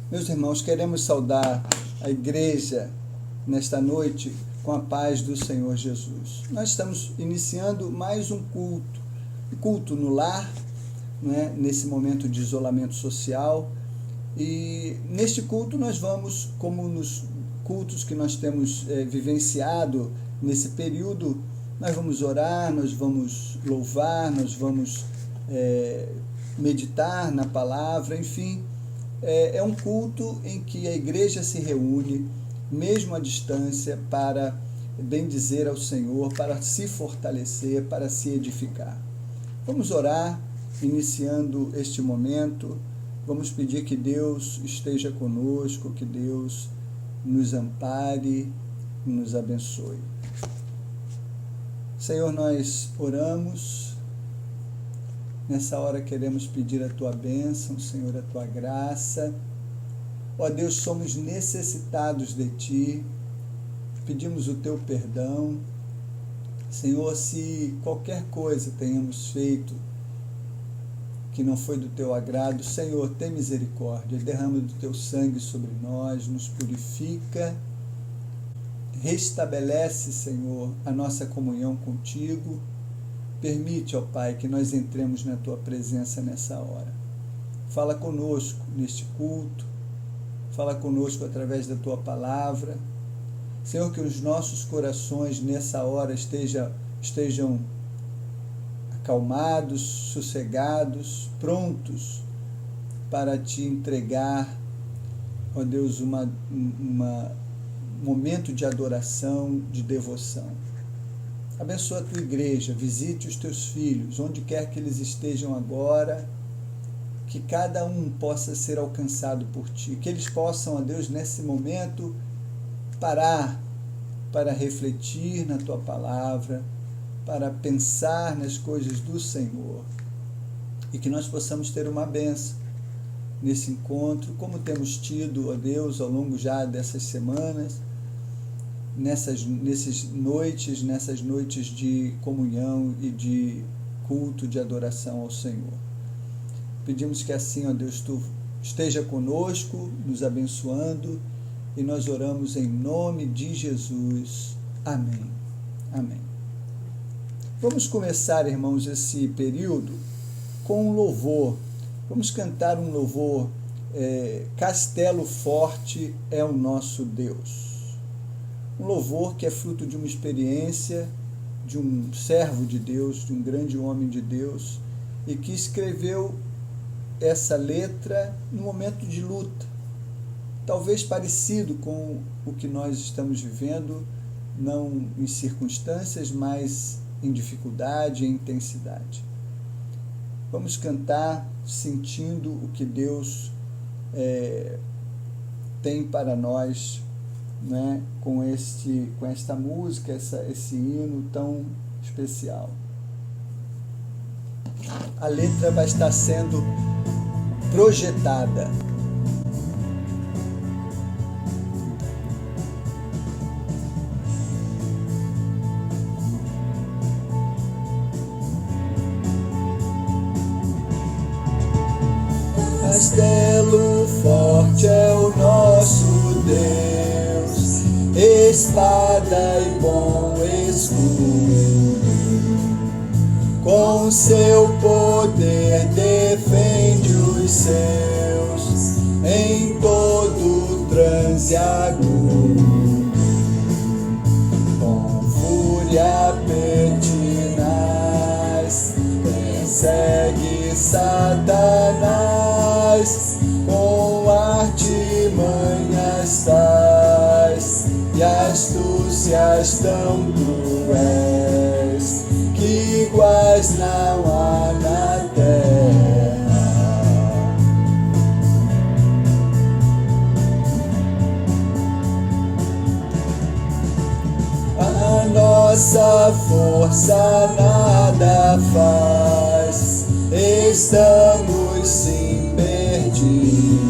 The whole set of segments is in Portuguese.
Meus irmãos, queremos saudar a igreja nesta noite com a paz do Senhor Jesus. Nós estamos iniciando mais um culto no lar, né, nesse momento de isolamento social. E neste culto nós vamos, como nos cultos que nós temos vivenciado nesse período, nós vamos orar, nós vamos louvar, nós vamos meditar na palavra, enfim. É um culto em que a igreja se reúne, mesmo à distância, para bendizer ao Senhor, para se fortalecer, para se edificar. Vamos orar, iniciando este momento. Vamos pedir que Deus esteja conosco, que Deus nos ampare e nos abençoe. Senhor, nós oramos. Nessa hora queremos pedir a Tua bênção, Senhor, a Tua graça. Ó Deus, somos necessitados de Ti, pedimos o Teu perdão. Senhor, se qualquer coisa tenhamos feito que não foi do Teu agrado, Senhor, tem misericórdia, derrama do Teu sangue sobre nós, nos purifica, restabelece, Senhor, a nossa comunhão contigo. Permite, ó Pai, que nós entremos na Tua presença nessa hora. Fala conosco neste culto, fala conosco através da Tua palavra. Senhor, que os nossos corações nessa hora estejam acalmados, sossegados, prontos para Te entregar, ó Deus, um momento de adoração, de devoção. Abençoa a Tua igreja, visite os Teus filhos, onde quer que eles estejam agora, que cada um possa ser alcançado por Ti, que eles possam, ó Deus, nesse momento, parar para refletir na Tua palavra, para pensar nas coisas do Senhor, e que nós possamos ter uma bênção nesse encontro, como temos tido, ó Deus, ao longo já dessas semanas, nessas noites de comunhão e de culto, de adoração ao Senhor. Pedimos que assim, ó Deus, Tu esteja conosco, nos abençoando, e nós oramos em nome de Jesus. Amém. Amém. Vamos começar, irmãos, esse período com um louvor. Vamos cantar um louvor, Castelo Forte é o Nosso Deus. Um louvor que é fruto de uma experiência de um servo de Deus, de um grande homem de Deus, e que escreveu essa letra no momento de luta, talvez parecido com o que nós estamos vivendo, não em circunstâncias, mas em dificuldade e intensidade. Vamos cantar sentindo o que Deus tem para nós, né, com esta música, esse hino tão especial. A letra vai estar sendo projetada. Castelo forte é o nosso Deus, espada e bom escudo, com seu poder defende os seus em todo transe agudo, com fúria pertinaz persegue Satanás, com artimanhas tais e astúcias tão cruéis, que iguais não há na terra. A nossa força nada faz, estamos sim perdidos,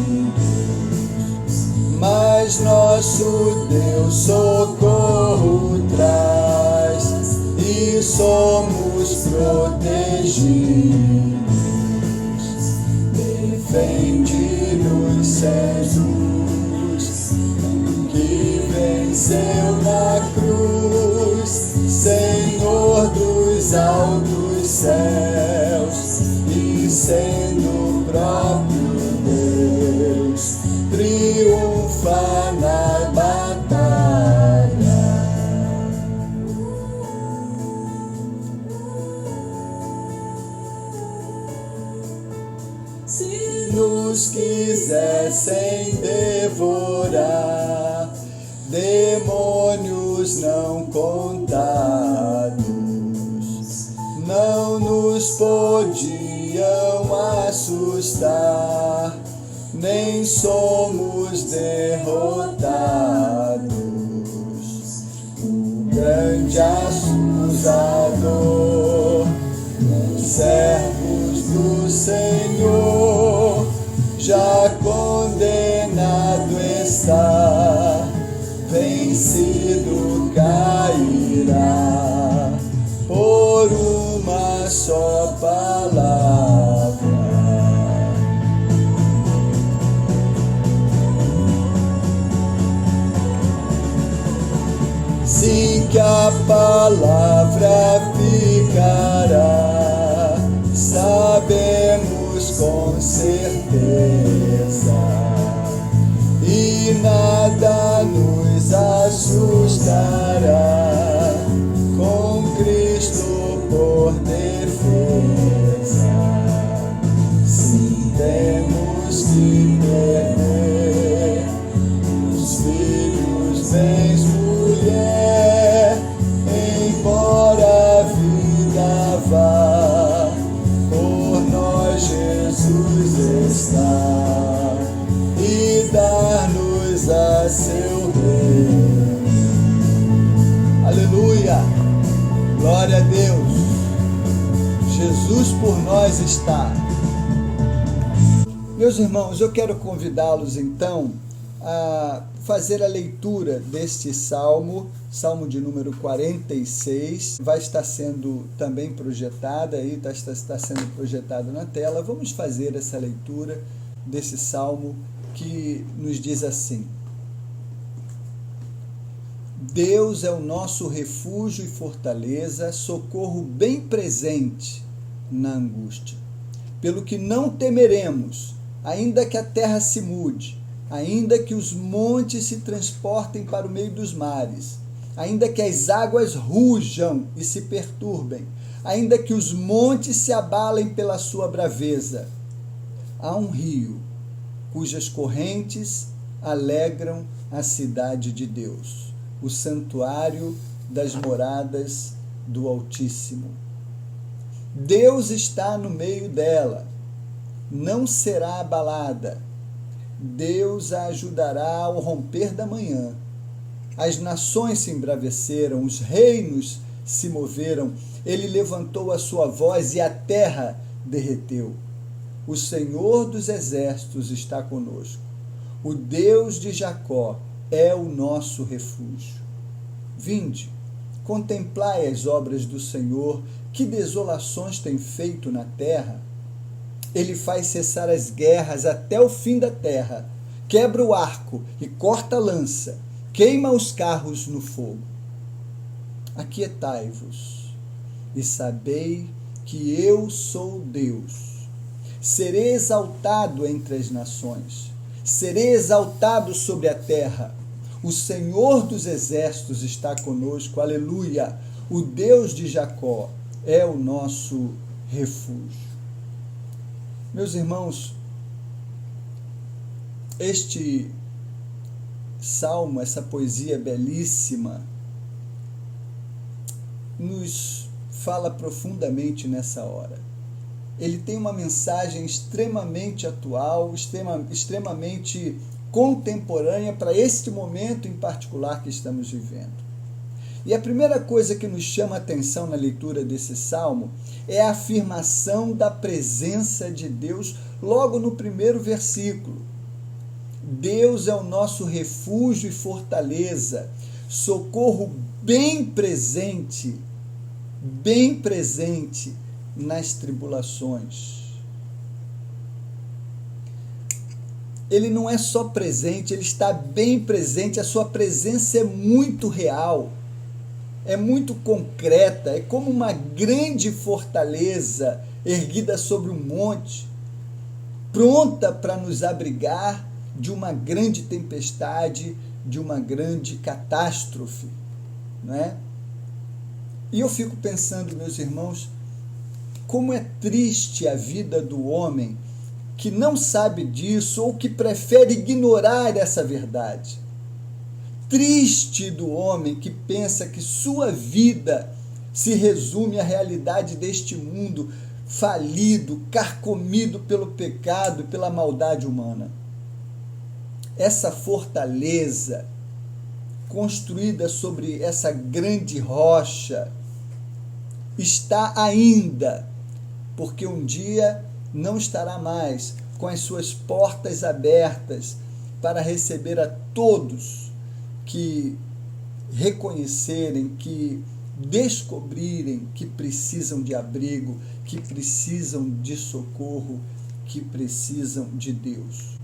mas nosso Deus socorro traz e somos protegidos. Defende-nos, Jesus, que venceu na cruz, Senhor dos altos céus, e sendo o próprio Deus, triunfa na batalha. Se nos quisessem devorar, demônios não contados, não nos podiam assustar, nem somos derrotados. O grande assusador, os servos do Senhor, já condenado está, vencido cairá por uma só palavra. Sim, que a palavra ficará, sabemos com certeza, e nada nos assustará, com Cristo por defesa. Se temos que perder os filhos, bens, mulher, embora a vida vá, por nós Jesus está, e dar-nos a seu reino. Aleluia! Glória a Deus! Jesus por nós está. Meus irmãos, eu quero convidá-los então a fazer a leitura deste salmo, salmo de número 46, vai estar sendo também projetada aí, está sendo projetado na tela. Vamos fazer essa leitura desse salmo que nos diz assim: Deus é o nosso refúgio e fortaleza, socorro bem presente na angústia. Pelo que não temeremos, ainda que a terra se mude, ainda que os montes se transportem para o meio dos mares, ainda que as águas rujam e se perturbem, ainda que os montes se abalem pela sua braveza. Há um rio cujas correntes alegram a cidade de Deus, o santuário das moradas do Altíssimo. Deus está no meio dela, não será abalada. Deus a ajudará ao romper da manhã. As nações se embraveceram, os reinos se moveram, ele levantou a sua voz e a terra derreteu. O Senhor dos exércitos está conosco. O Deus de Jacó é o nosso refúgio. Vinde, contemplai as obras do Senhor, que desolações tem feito na terra. Ele faz cessar as guerras até o fim da terra, quebra o arco e corta a lança, queima os carros no fogo. Aquietai-vos e sabei que eu sou Deus. Serei exaltado entre as nações, serei exaltado sobre a terra. O Senhor dos exércitos está conosco, aleluia. O Deus de Jacó é o nosso refúgio. Meus irmãos, este salmo, essa poesia belíssima, nos fala profundamente nessa hora. Ele tem uma mensagem extremamente atual, extremamente contemporânea para este momento em particular que estamos vivendo. E a primeira coisa que nos chama a atenção na leitura desse salmo é a afirmação da presença de Deus logo no primeiro versículo. Deus é o nosso refúgio e fortaleza, socorro bem presente nas tribulações. ele não é só presente, ele está bem presente, a sua presença é muito real, é muito concreta, é como uma grande fortaleza erguida sobre um monte, pronta para nos abrigar de uma grande tempestade, de uma grande catástrofe, não é? E eu fico pensando, meus irmãos, como é triste a vida do homem que não sabe disso ou que prefere ignorar essa verdade. Triste do homem que pensa que sua vida se resume à realidade deste mundo falido, carcomido pelo pecado e pela maldade humana. Essa fortaleza construída sobre essa grande rocha está ainda, porque um dia não estará mais com as suas portas abertas para receber a todos que reconhecerem, que descobrirem que precisam de abrigo, que precisam de socorro, que precisam de Deus.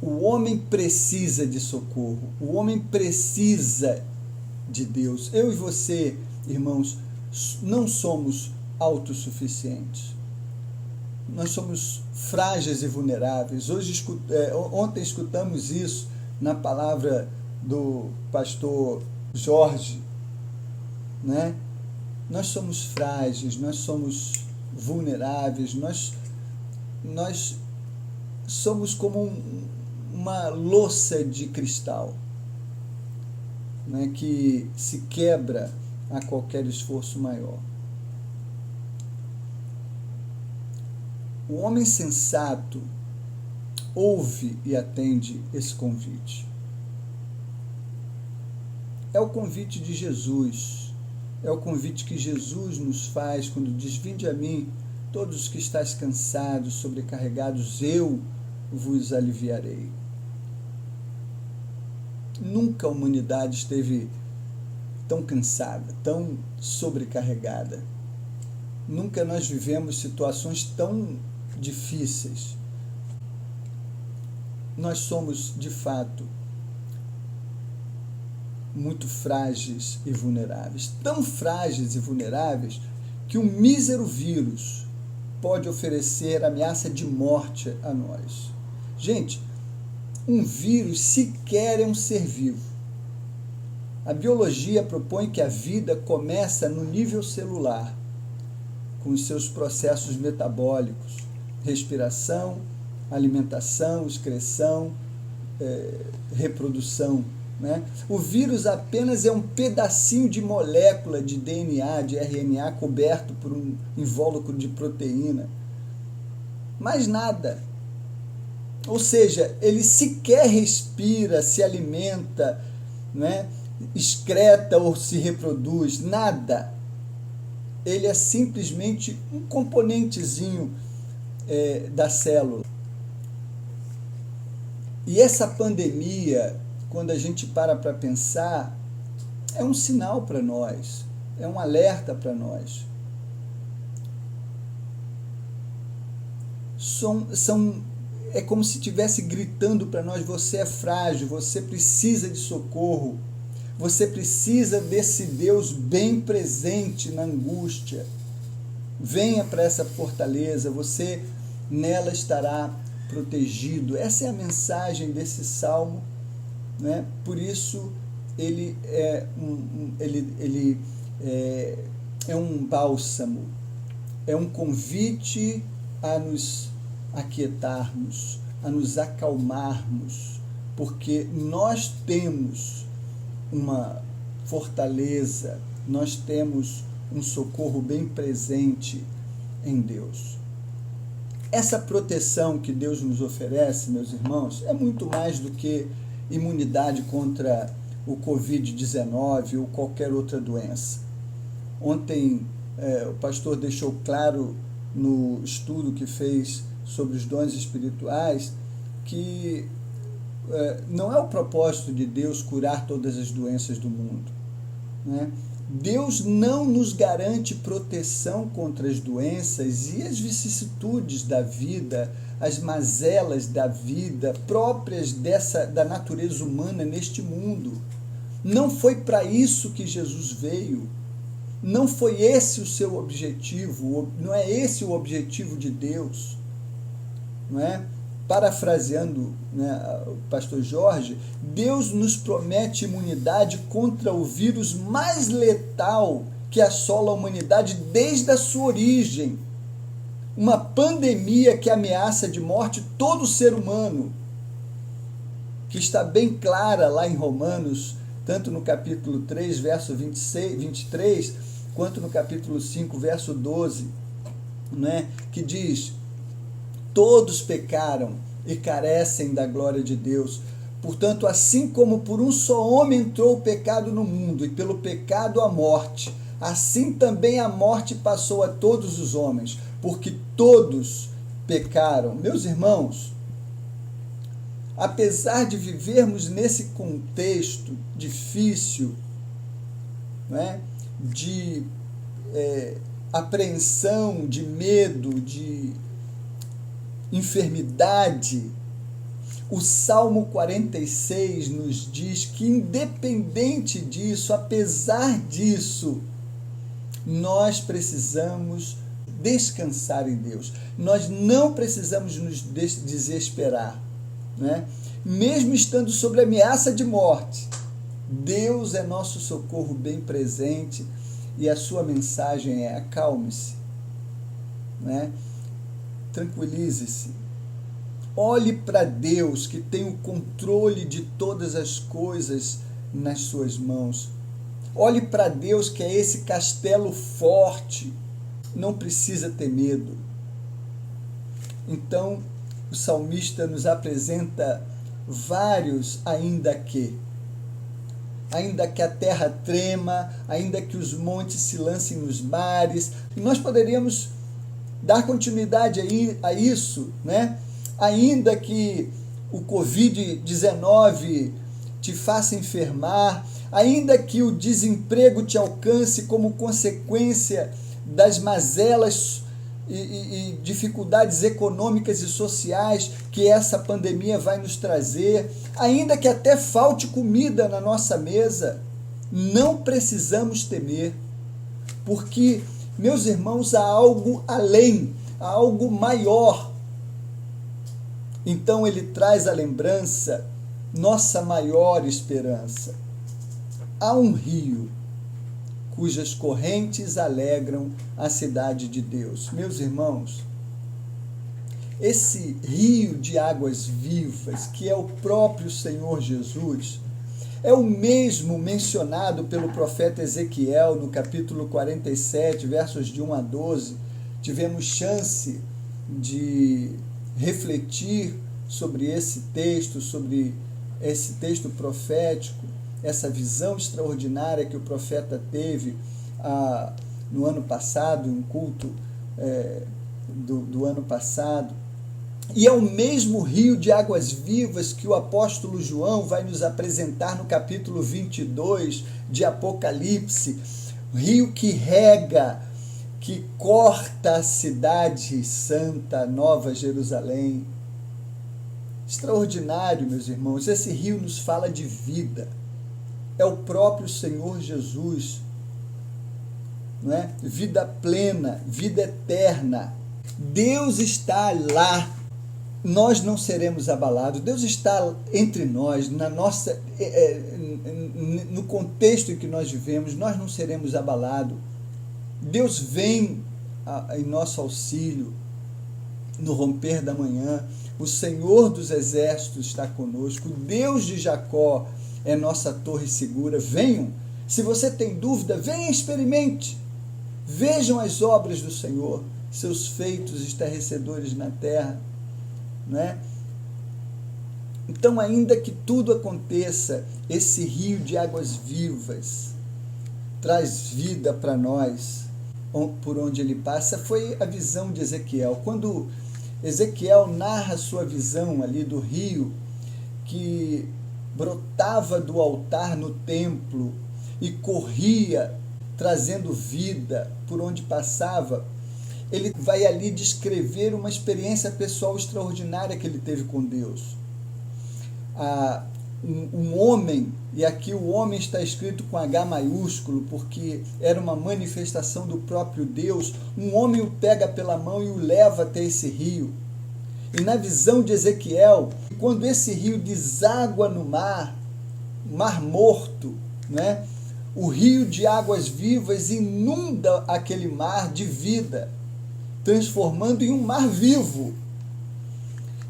O homem precisa de socorro, o homem precisa de Deus. Eu e você, irmãos, não somos autossuficientes. Nós somos frágeis e vulneráveis. Ontem escutamos isso na palavra do pastor Jorge, né? Nós somos frágeis, nós somos vulneráveis, nós somos como uma louça de cristal, né, que se quebra a qualquer esforço maior. O homem sensato ouve e atende esse convite. É o convite de Jesus, é o convite que Jesus nos faz quando diz: vinde a mim, todos os que estáis cansados, sobrecarregados, eu vos aliviarei. Nunca a humanidade esteve tão cansada, tão sobrecarregada. Nunca nós vivemos situações tão difíceis. Nós somos, de fato, muito frágeis e vulneráveis. Tão frágeis e vulneráveis que um mísero vírus pode oferecer ameaça de morte a nós. Gente, um vírus sequer é um ser vivo. A biologia propõe que a vida começa no nível celular, com os seus processos metabólicos, respiração, alimentação, excreção, reprodução, né? O vírus apenas é um pedacinho de molécula de DNA, de RNA, coberto por um invólucro de proteína. Mais nada. Ou seja, ele sequer respira, se alimenta, né? Excreta ou se reproduz, nada. Ele é simplesmente um componentezinho da célula. E essa pandemia, quando a gente para pensar, é um sinal para nós, é um alerta para nós. É como se estivesse gritando para nós: você é frágil, você precisa de socorro, você precisa desse Deus bem presente na angústia. Venha para essa fortaleza, você nela estará protegido. Essa é a mensagem desse salmo, né? Por isso ele é um bálsamo, é um convite a nos aquietarmos, a nos acalmarmos, porque nós temos uma fortaleza, nós temos um socorro bem presente em Deus. Essa proteção que Deus nos oferece, meus irmãos, é muito mais do que imunidade contra o Covid-19 ou qualquer outra doença. Ontem o pastor deixou claro no estudo que fez sobre os dons espirituais que não é o propósito de Deus curar todas as doenças do mundo, né? Deus não nos garante proteção contra as doenças e as vicissitudes da vida as mazelas da vida próprias da natureza humana neste mundo. Não foi para isso que Jesus veio. Não foi esse o seu objetivo, não é esse o objetivo de Deus, não é? Parafraseando, né, o pastor Jorge, Deus nos promete imunidade contra o vírus mais letal que assola a humanidade desde a sua origem. Uma pandemia que ameaça de morte todo ser humano, que está bem clara lá em Romanos, tanto no capítulo 3, verso 23, quanto no capítulo 5, verso 12, né, que diz: todos pecaram e carecem da glória de Deus. Portanto, assim como por um só homem entrou o pecado no mundo, e pelo pecado a morte, assim também a morte passou a todos os homens, porque todos pecaram. Meus irmãos, apesar de vivermos nesse contexto difícil, né, de apreensão, de medo, de enfermidade, o Salmo 46 nos diz que, independente disso, apesar disso, nós precisamos descansar em Deus. Nós não precisamos nos desesperar, né? Mesmo estando sob ameaça de morte, Deus é nosso socorro bem presente, e a sua mensagem é: acalme-se, né? Tranquilize-se. Olhe para Deus, que tem o controle de todas as coisas nas suas mãos. Olhe para Deus, que é esse castelo forte. Não precisa ter medo. Então, o salmista nos apresenta vários ainda que a terra trema, ainda que os montes se lancem nos mares. E nós poderíamos dar continuidade a isso, né? Ainda que o Covid-19 te faça enfermar, ainda que o desemprego te alcance como consequência das mazelas e dificuldades econômicas e sociais que essa pandemia vai nos trazer, ainda que até falte comida na nossa mesa, não precisamos temer, porque, meus irmãos, há algo além, há algo maior. Então ele traz à lembrança nossa maior esperança. Há um rio cujas correntes alegram a cidade de Deus. Meus irmãos, esse rio de águas vivas, que é o próprio Senhor Jesus, é o mesmo mencionado pelo profeta Ezequiel no capítulo 47, versos de 1 a 12. Tivemos chance de refletir sobre esse texto profético, essa visão extraordinária que o profeta teve no ano passado, um culto do ano passado. E é o mesmo rio de águas vivas que o apóstolo João vai nos apresentar no capítulo 22 de Apocalipse, rio que rega, que corta a cidade santa, Nova Jerusalém. Extraordinário, meus irmãos, esse rio nos fala de vida. É o próprio Senhor Jesus, não é? Vida plena, vida eterna. Deus está lá. Nós não seremos abalados. Deus está entre nós, no contexto em que nós vivemos, nós não seremos abalados. Deus vem em nosso auxílio no romper da manhã. O Senhor dos exércitos está conosco. O Deus de Jacó é nossa torre segura. Venham. Se você tem dúvida, venha e experimente. Vejam as obras do Senhor, seus feitos estarrecedores na terra, né? Então, ainda que tudo aconteça, esse rio de águas vivas traz vida para nós por onde ele passa. Foi a visão de Ezequiel. Quando Ezequiel narra sua visão ali do rio que brotava do altar no templo e corria trazendo vida por onde passava, ele vai ali descrever uma experiência pessoal extraordinária que ele teve com Deus. Um homem, e aqui o homem está escrito com H maiúsculo, porque era uma manifestação do próprio Deus, um homem o pega pela mão e o leva até esse rio. E na visão de Ezequiel, quando esse rio deságua no mar morto, né? O rio de águas vivas inunda aquele mar de vida, transformando em um mar vivo.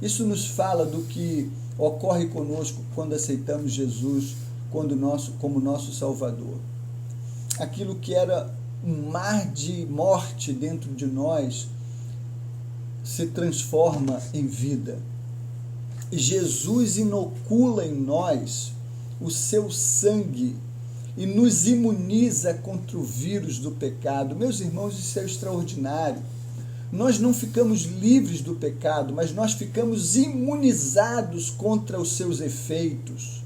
Isso nos fala do que ocorre conosco quando aceitamos Jesus como nosso Salvador. Aquilo que era um mar de morte dentro de nós se transforma em vida. Jesus inocula em nós o seu sangue e nos imuniza contra o vírus do pecado. Meus irmãos, isso é extraordinário. Nós não ficamos livres do pecado, mas nós ficamos imunizados contra os seus efeitos,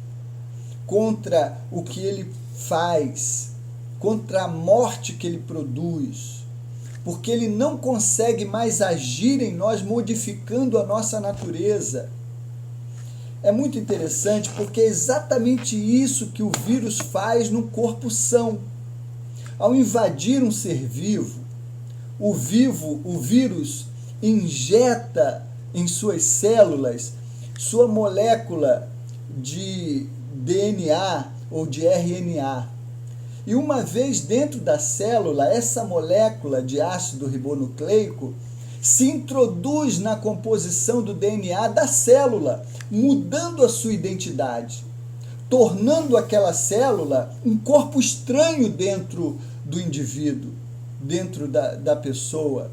contra o que ele faz, contra a morte que ele produz, porque ele não consegue mais agir em nós modificando a nossa natureza. É muito interessante porque é exatamente isso que o vírus faz no corpo são. Ao invadir um ser vivo, o vírus injeta em suas células sua molécula de DNA ou de RNA. E uma vez dentro da célula, essa molécula de ácido ribonucleico se introduz na composição do DNA da célula, mudando a sua identidade, tornando aquela célula um corpo estranho dentro do indivíduo, dentro da pessoa.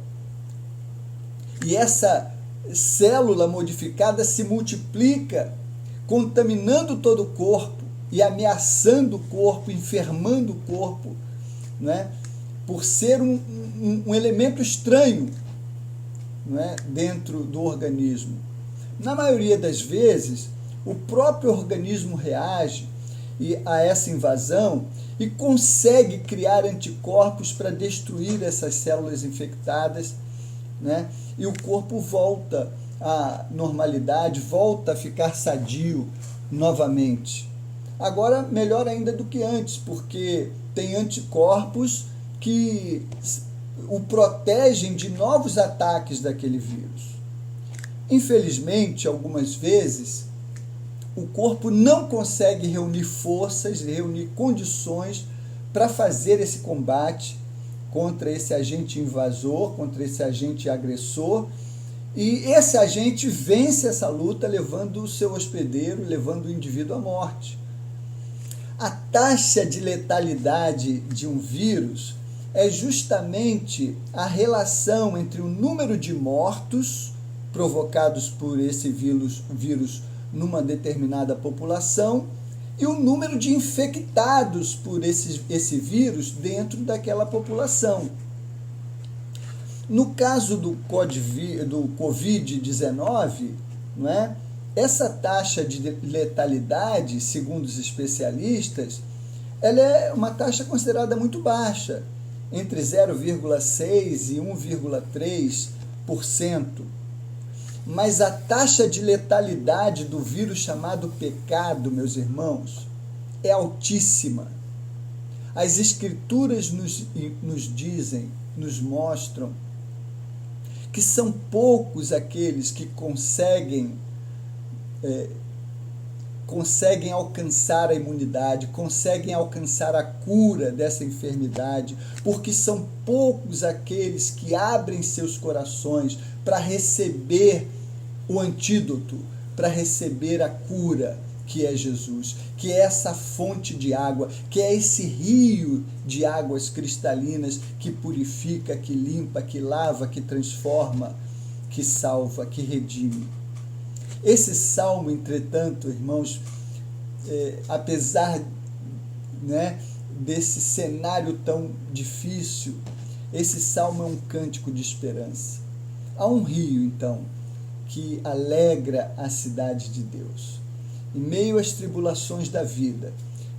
E essa célula modificada se multiplica, contaminando todo o corpo e ameaçando o corpo, enfermando o corpo, né? Por ser um elemento estranho, né, dentro do organismo. Na maioria das vezes, o próprio organismo reage a essa invasão e consegue criar anticorpos para destruir essas células infectadas, né? E o corpo volta à normalidade, volta a ficar sadio novamente. Agora, melhor ainda do que antes, porque tem anticorpos que o protegem de novos ataques daquele vírus. Infelizmente, algumas vezes, o corpo não consegue reunir forças, reunir condições para fazer esse combate contra esse agente invasor, contra esse agente agressor, e esse agente vence essa luta levando o seu hospedeiro, levando o indivíduo à morte. A taxa de letalidade de um vírus é justamente a relação entre o número de mortos provocados por esse vírus numa determinada população e o número de infectados por esse vírus dentro daquela população. No caso do Covid-19, não é? Essa taxa de letalidade, segundo os especialistas, ela é uma taxa considerada muito baixa, entre 0,6% e 1,3%. Mas a taxa de letalidade do vírus chamado pecado, meus irmãos, é altíssima. As Escrituras nos dizem, nos mostram, que são poucos aqueles que conseguem alcançar a imunidade, conseguem alcançar a cura dessa enfermidade, porque são poucos aqueles que abrem seus corações para receber o antídoto, para receber a cura, que é Jesus, que é essa fonte de água, que é esse rio de águas cristalinas que purifica, que limpa, que lava, que transforma, que salva, que redime. Esse salmo, entretanto, irmãos, apesar, né, desse cenário tão difícil, esse salmo é um cântico de esperança. Há um rio, então, que alegra a cidade de Deus. Em meio às tribulações da vida,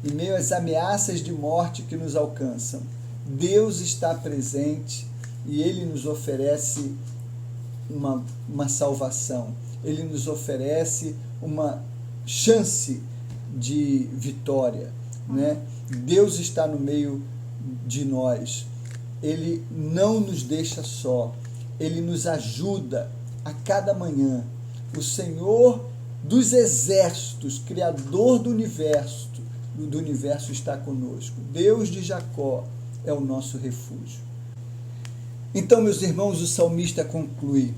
em meio às ameaças de morte que nos alcançam, Deus está presente e Ele nos oferece uma salvação, Ele nos oferece uma chance de vitória, né? Deus está no meio de nós, Ele não nos deixa só, Ele nos ajuda a cada manhã. O Senhor dos exércitos, Criador do universo está conosco. Deus de Jacó é o nosso refúgio. Então, meus irmãos, o salmista conclui: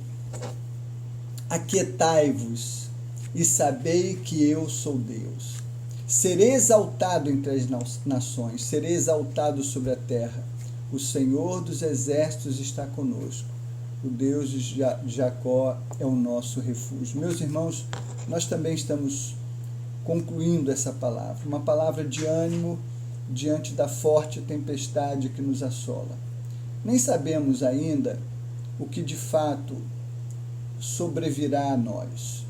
aquietai-vos e sabei que eu sou Deus. Serei exaltado entre as nações, serei exaltado sobre a terra. O Senhor dos exércitos está conosco. O Deus de Jacó é o nosso refúgio. Meus irmãos, nós também estamos concluindo essa palavra, uma palavra de ânimo diante da forte tempestade que nos assola. Nem sabemos ainda o que de fato sobrevirá a nós.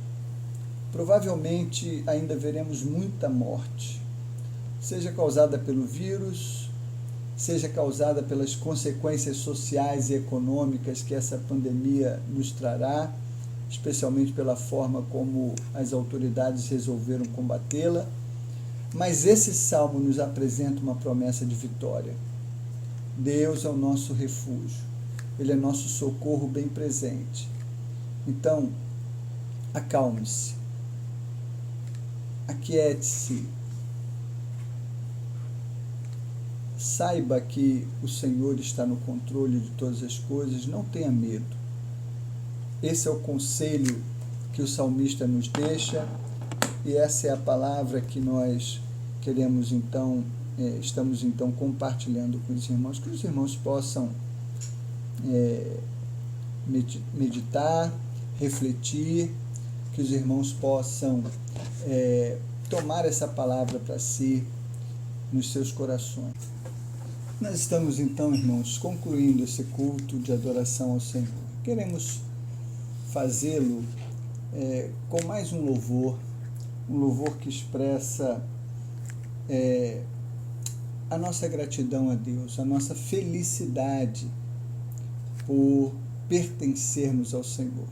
Provavelmente ainda veremos muita morte, seja causada pelo vírus, seja causada pelas consequências sociais e econômicas que essa pandemia nos trará, especialmente pela forma como as autoridades resolveram combatê-la. Mas esse salmo nos apresenta uma promessa de vitória. Deus é o nosso refúgio, Ele é nosso socorro bem presente. Então, acalme-se, aquiete-se, saiba que o Senhor está no controle de todas as coisas, não tenha medo. Esse é o conselho que o salmista nos deixa, e essa é a palavra que nós queremos estamos então compartilhando com os irmãos, que os irmãos possam meditar, refletir, que os irmãos possam tomar essa palavra para si nos seus corações. Nós estamos então, irmãos, concluindo esse culto de adoração ao Senhor. Queremos fazê-lo com mais um louvor que expressa a nossa gratidão a Deus, a nossa felicidade por pertencermos ao Senhor,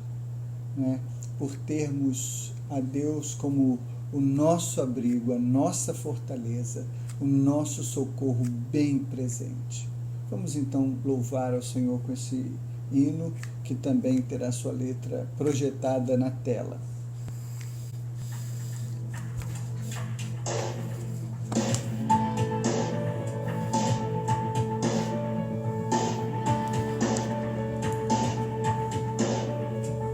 né? Por termos a Deus como o nosso abrigo, a nossa fortaleza, o nosso socorro bem presente. Vamos então louvar ao Senhor com esse hino, que também terá sua letra projetada na tela.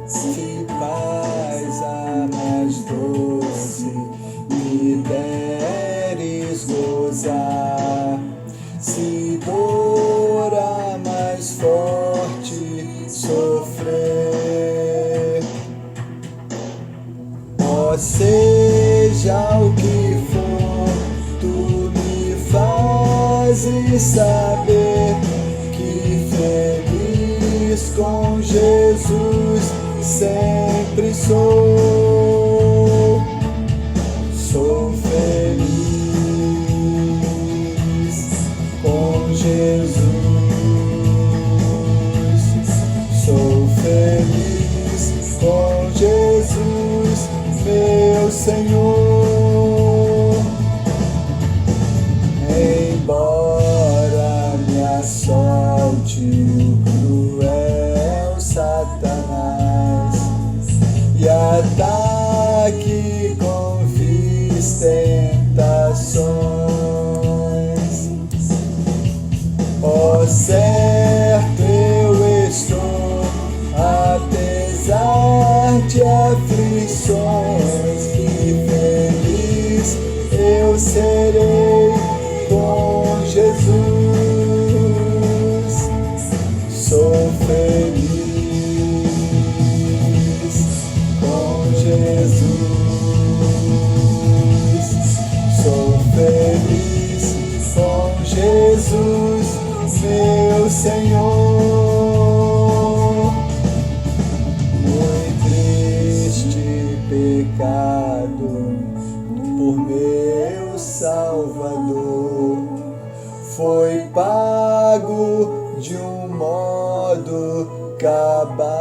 Se paz a mais doce me deres gozar, se dor a mais forte sofrer, ó seja o que for, tu me fazes saber que feliz com Jesus sempre sou feliz com Jesus, sou feliz com Jesus, meu Senhor. Embora me assolte o cruel Satanás e ataque com vis tentações, ó certo eu estou, apesar de aflições, que feliz eu serei com Jesus, sou feliz com Jesus, sou feliz com Jesus, meu Senhor. Muito triste pecado por meu Salvador foi pago de um modo modo cabal.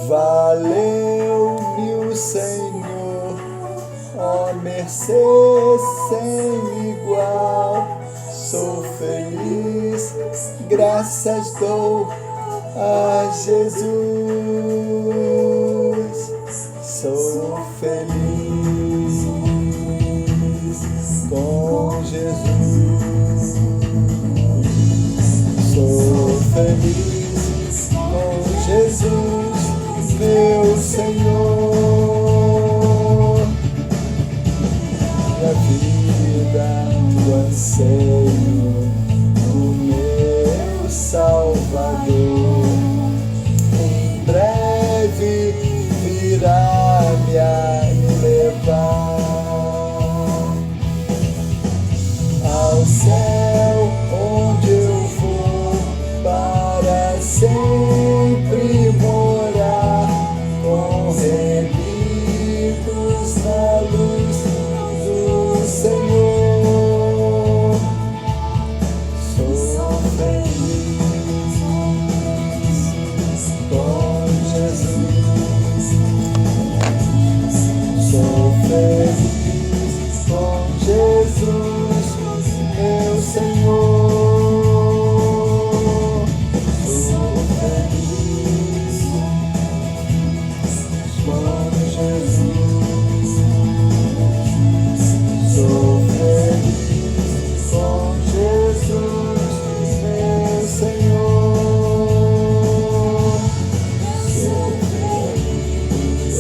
Valeu-me o Senhor, ó mercê sem igual. Sou feliz, graças dou a Jesus. Sou feliz com Jesus. Sou feliz com Jesus, meu Senhor. Minha vida, o anseio do meu Salvador, em breve virá me levar ao céu, onde eu vou para sempre morar, com remidos na luz do Senhor. Sou feliz com Jesus. Sou feliz com Jesus, meu Senhor. Sou feliz com Jesus. Sou feliz com Jesus, meu Senhor. Sou feliz,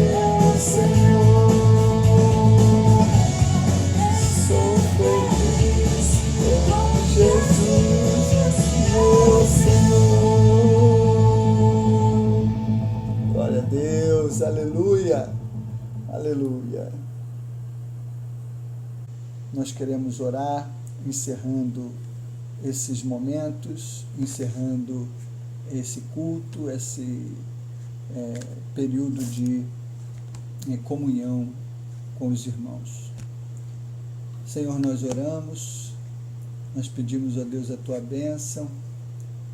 meu Senhor. Sou feliz com Jesus, meu Senhor. Glória a Deus, aleluia, aleluia. Nós queremos orar, encerrando esses momentos, encerrando esse culto, esse período de comunhão com os irmãos. Senhor, nós oramos, nós pedimos a Deus a Tua bênção,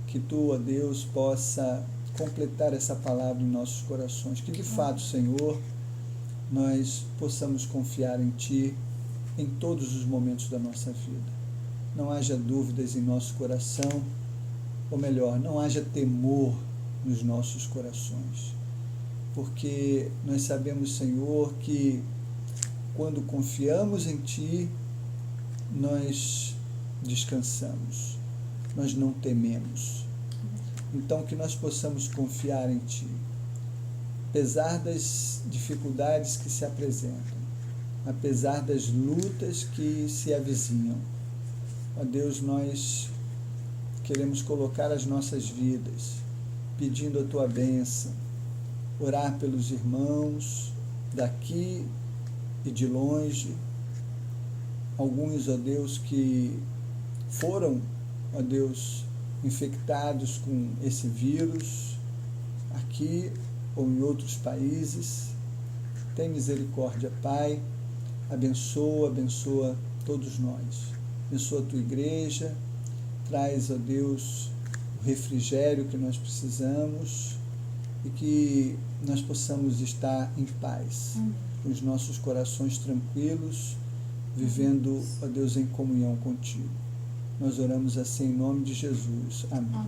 que Tu, ó Deus, possa completar essa palavra em nossos corações, que de fato, Senhor, nós possamos confiar em Ti em todos os momentos da nossa vida. Não haja dúvidas em nosso coração, ou melhor, não haja temor nos nossos corações, porque nós sabemos, Senhor, que quando confiamos em Ti, nós descansamos, nós não tememos. Então, que nós possamos confiar em Ti, apesar das dificuldades que se apresentam, apesar das lutas que se avizinham. Ó Deus, nós queremos colocar as nossas vidas, pedindo a Tua bênção, orar pelos irmãos daqui e de longe, alguns, ó Deus, que foram, ó Deus, infectados com esse vírus, aqui ou em outros países. Tem misericórdia, Pai, abençoa todos nós, abençoa a Tua igreja, traz, ó Deus, o refrigério que nós precisamos e que nós possamos estar em paz, com os nossos corações tranquilos, vivendo, ó Deus, em comunhão contigo. Nós oramos assim em nome de Jesus. Amém.